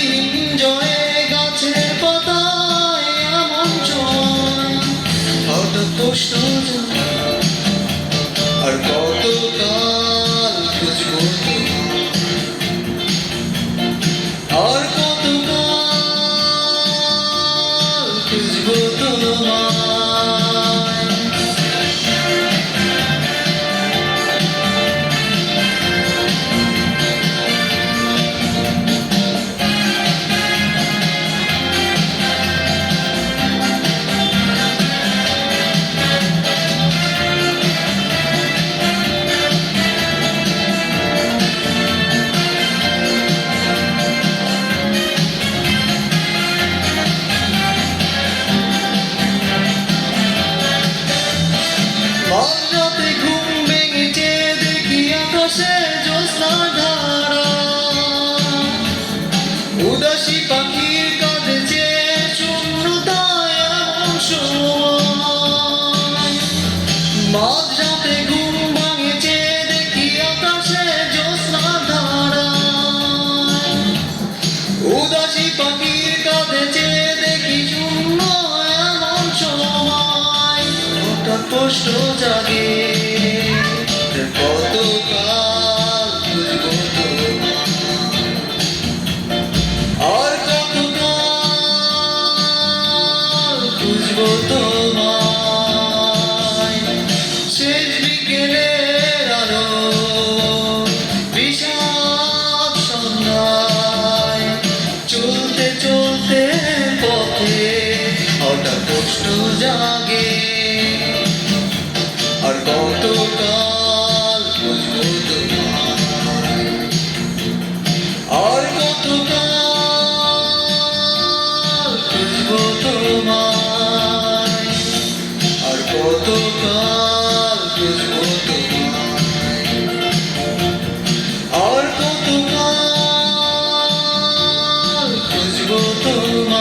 দিন জয়ে গাছের পাতায় এমন জয় হঠাৎ প্রশ্ন আর কতকাল খুঁজবো আর কতকাল খুঁজবো তোমায় মাঝরাতে ঘুম ভেঙেছে দেখি আকাশে জ্যোৎস্নার ধারা উদাসী পাখির কাঁদেছে শূন্যতায় এমন সময় মাঝরাতে ঘুম ভাঙেছে দেখি আকাশে জ্যোৎস্নার ধারা উদাসী পাখির কাঁদেছে দেখি শূন্য এমন সময় হঠাৎ প্রশ্ন জাগে কতকাল খুঁজবো আর কতকাল খুঁজবো তোমায় শেষ বিকেলের আলো বিষাদ সন্ধ্যায় চলতে চলতে পথে হঠাৎ প্রশ্ন জাগে আর কতকাল খুঁজবো তোমায় আর কতকাল খুঁজবো তোমায় আর কতকাল খুঁজবো তোমায় আর কতকাল খুঁজবো তোমায়।